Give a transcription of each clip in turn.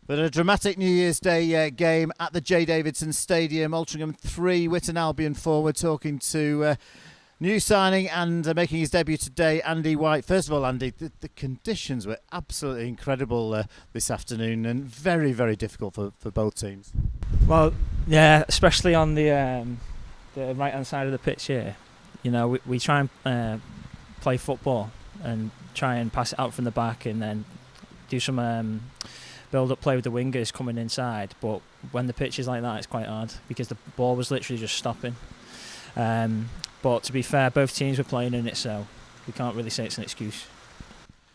But a dramatic New Year's Day game at the J. Davidson Stadium. Altrincham 3, Witton Albion 4. We're talking to new signing and making his debut today, Andy White. First of all, Andy, the conditions were absolutely incredible this afternoon and very, very difficult for both teams. Well, yeah, especially on the right-hand side of the pitch here. You know, we try and play football and try and pass it out from the back and then do some build-up play with the wingers coming inside. But when the pitch is like that, it's quite hard because the ball was literally just stopping. But to be fair, both teams were playing in it, so we can't really say it's an excuse.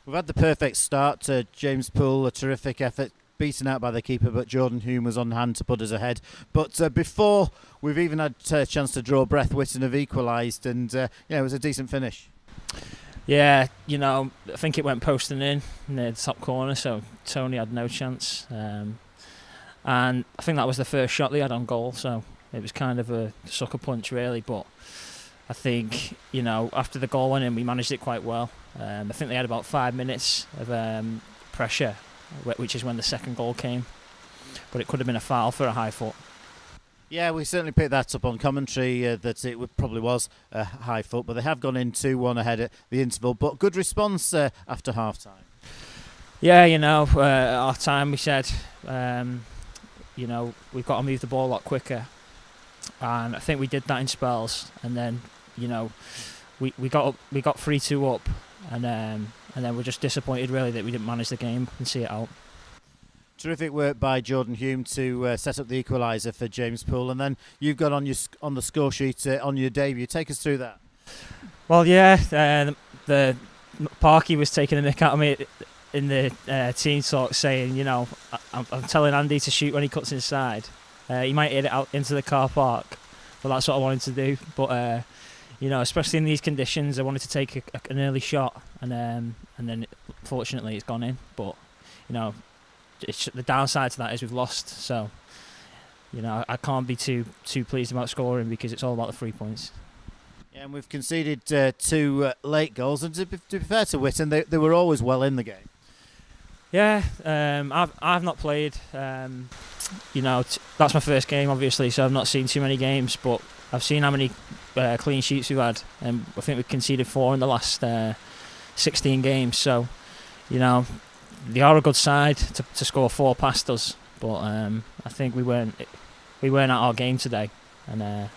We've had the perfect start. James Poole, a terrific effort, beaten out by the keeper, but Jordan Hume was on hand to put us ahead. But before we've even had a chance to draw breath, Witton have equalised, and it was a decent finish. Yeah, you know, I think it went posting in near the top corner, so Tony had no chance. And I think that was the first shot they had on goal, so it was kind of a sucker punch, really. But I think, you know, after the goal went in, we managed it quite well. I think they had about 5 minutes of pressure, which is when the second goal came. But it could have been a foul for a high foot. Yeah, we certainly picked that up on commentary, that it probably was a high foot, but they have gone in 2-1 ahead at the interval. But good response after half-time. Yeah, you know, at half-time we said, you know, we've got to move the ball a lot quicker. And I think we did that in spells. And then, you know, we got 3-2 up, and then we're just disappointed, really, that we didn't manage the game and see it out. Terrific work by Jordan Hume to set up the equaliser for James Poole, and then you've got on the score sheet on your debut. Take us through that. Well, yeah, the Parky was taking a mick out of me in the team talk, saying, you know, I'm telling Andy to shoot when he cuts inside. He might hit it out into the car park, but that's what I wanted to do. But you know, especially in these conditions, I wanted to take an early shot, and then fortunately it's gone in. But you know, the downside to that is we've lost, so you know I can't be too pleased about scoring because it's all about the 3 points. Yeah, and we've conceded 2 late goals, and to be fair to Witton, they were always well in the game. Yeah, I've not played. You know, that's my first game, obviously, so I've not seen too many games, but I've seen how many clean sheets we've had, and I think we've conceded 4 in the last 16 games. So, you know, they are a good side to score 4 past us, but I think we weren't at our game today, and I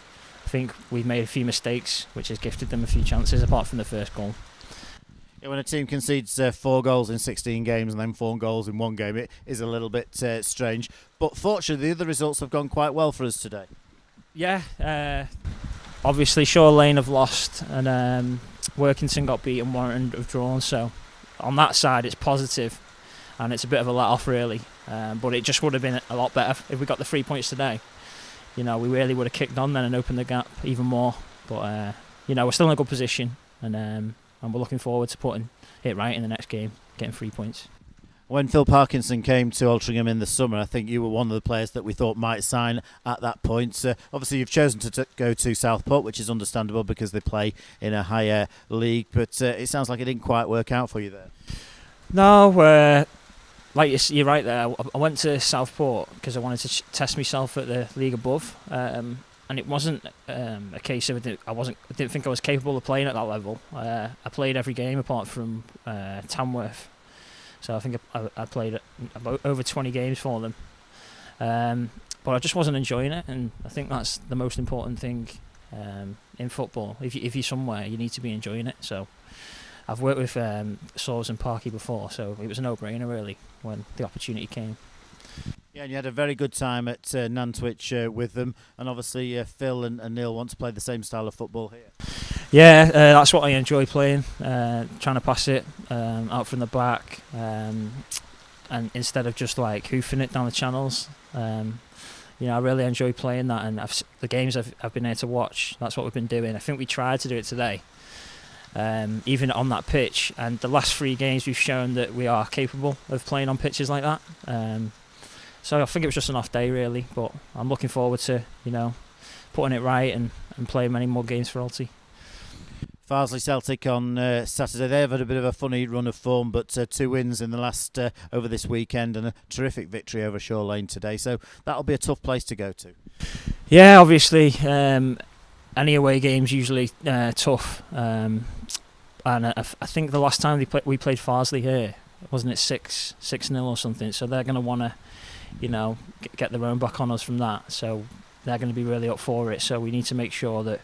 think we've made a few mistakes, which has gifted them a few chances apart from the first goal. Yeah, when a team concedes 4 goals in 16 games and then 4 goals in one game, it is a little bit strange. But fortunately, the other results have gone quite well for us today. Yeah, obviously Shore Lane have lost, and Workington got beaten, Warrington have drawn. So on that side, it's positive, and it's a bit of a let-off, really. But it just would have been a lot better if we got the 3 points today. You know, we really would have kicked on then and opened the gap even more. But you know, we're still in a good position, and we're looking forward to putting it right in the next game, getting 3 points. When Phil Parkinson came to Altrincham in the summer, I think you were one of the players that we thought might sign at that point. Obviously, you've chosen to go to Southport, which is understandable because they play in a higher league, but it sounds like it didn't quite work out for you there. No, like you're right there. I went to Southport because I wanted to test myself at the league above. And it wasn't a case of I didn't think I was capable of playing at that level. I played every game apart from Tamworth, so I think I played about over 20 games for them. But I just wasn't enjoying it, and I think that's the most important thing in football. If you're somewhere, you need to be enjoying it. So I've worked with Saws and Parky before, so it was a no-brainer really when the opportunity came. Yeah, and you had a very good time at Nantwich with them, and obviously Phil and Neil want to play the same style of football here. Yeah, that's what I enjoy playing, trying to pass it out from the back, and instead of just like hoofing it down the channels. You know, I really enjoy playing that, and the games I've been able to watch, that's what we've been doing. I think we tried to do it today, even on that pitch, and the last 3 games we've shown that we are capable of playing on pitches like that. So I think it was just an off day really, but I'm looking forward to, you know, putting it right and playing many more games for Alty. Farsley Celtic on Saturday. They've had a bit of a funny run of form, but 2 wins in the last over this weekend and a terrific victory over Shore Lane today. So that'll be a tough place to go to. Yeah, obviously, any away game's usually tough. And I think the last time we played Farsley here, wasn't it 6-0 or something? So they're going to want to, get their own back on us from that. So they're going to be really up for it. So we need to make sure that,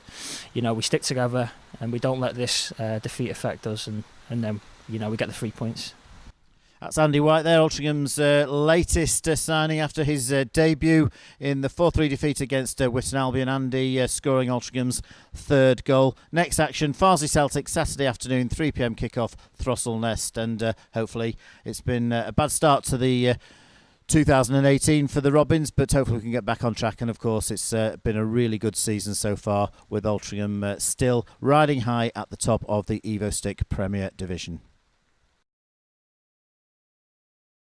we stick together and we don't let this defeat affect us. And then, we get the 3 points. That's Andy White there, Altringham's latest signing after his debut in the 4-3 defeat against Witton Albion. Andy scoring Altringham's 3rd goal. Next action, Farsley Celtic, Saturday afternoon, 3 p.m. kick-off, Throstle Nest. And hopefully it's been a bad start to the 2018 for the Robins, but hopefully we can get back on track. And of course it's been a really good season so far, with Altrincham still riding high at the top of the Evo Stick Premier Division.